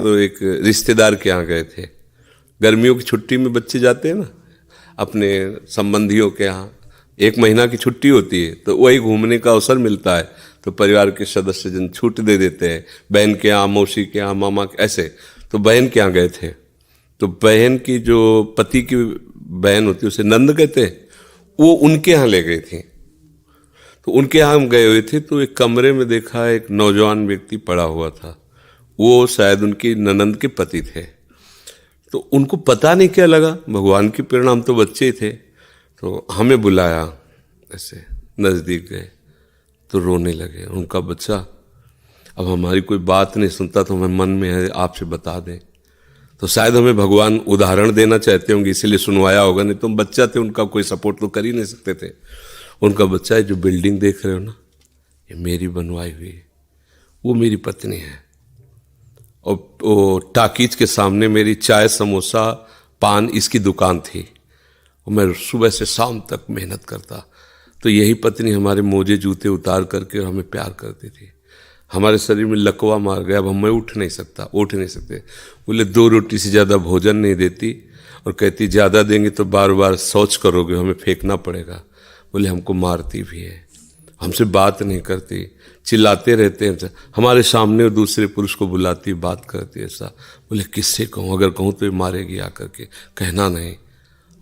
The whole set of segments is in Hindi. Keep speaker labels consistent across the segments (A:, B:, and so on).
A: तो एक रिश्तेदार के यहाँ गए थे। गर्मियों की छुट्टी में बच्चे जाते हैं ना अपने संबंधियों के यहाँ, 1 महीना की छुट्टी होती है, तो वही घूमने का अवसर मिलता है, तो परिवार के सदस्य जन छूट दे देते हैं, बहन के यहाँ, मौसी के यहाँ, मामा के, ऐसे। तो बहन के यहाँ गए थे, तो बहन की जो पति की बहन होती है उसे नंद कहते हैं, वो उनके यहाँ ले गई थी। तो उनके यहाँ हम गए हुए थे, तो एक कमरे में देखा एक नौजवान व्यक्ति पड़ा हुआ था, वो शायद उनकी ननंद के पति थे। तो उनको पता नहीं क्या लगा, भगवान की प्रेरणा, हम तो बच्चे थे, तो हमें बुलाया, ऐसे नज़दीक गए तो रोने लगे। उनका बच्चा अब हमारी कोई बात नहीं सुनता, तो हमें मन में है आपसे बता दें। तो शायद हमें भगवान उदाहरण देना चाहते होंगे, इसीलिए सुनवाया होगा, नहीं तो हम बच्चा थे, उनका कोई सपोर्ट तो कर ही नहीं सकते थे। उनका बच्चा है, जो बिल्डिंग देख रहे हो ना, ये मेरी बनवाई हुई है, वो मेरी पत्नी है, और वो टाकीज के सामने मेरी चाय, समोसा, पान, इसकी दुकान थी, और मैं सुबह से शाम तक मेहनत करता। तो यही पत्नी हमारे मोजे जूते उतार करके हमें प्यार करती थी। हमारे शरीर में लकवा मार गया, अब मैं उठ नहीं सकते। बोले 2 रोटी से ज़्यादा भोजन नहीं देती, और कहती ज़्यादा देंगे तो बार बार शौच करोगे, हमें फेंकना पड़ेगा। बोले हमको मारती भी है, हमसे बात नहीं करती, चिल्लाते रहते हैं, हमारे सामने और दूसरे पुरुष को बुलाती, बात करती ऐसा। बोले किससे कहूँ, अगर कहूँ तो ये मारेगी आकर के, कहना नहीं।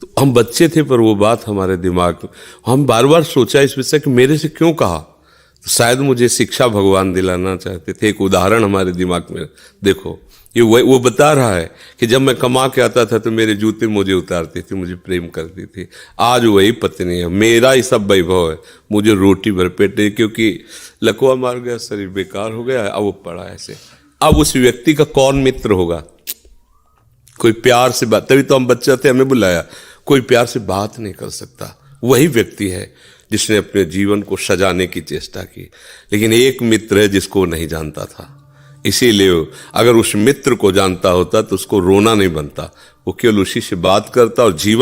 A: तो हम बच्चे थे, पर वो बात हमारे दिमाग में, हम बार बार सोचा इस विषय कि मेरे से क्यों कहा। तो शायद मुझे शिक्षा भगवान दिलाना चाहते थे, एक उदाहरण हमारे दिमाग में। देखो ये वो बता रहा है कि जब मैं कमा के आता था तो मेरे जूते मुझे उतारती थी, मुझे प्रेम करती थी। आज वही पत्नी है, मेरा ही सब वैभव है, मुझे रोटी भर पेट है, क्योंकि लकवा मार गया, शरीर बेकार हो गया, अब वो पड़ा ऐसे। अब उस व्यक्ति का कौन मित्र होगा, कोई प्यार से बात, तभी तो हम बच्चा थे, हमें बुलाया, कोई प्यार से बात नहीं कर सकता। वही व्यक्ति है जिसने अपने जीवन को सजाने की चेष्टा की, लेकिन एक मित्र है जिसको वो नहीं जानता था। इसीलिए अगर उस मित्र को जानता होता तो उसको रोना नहीं बनता, वो केवल उसी से बात करता और जीवन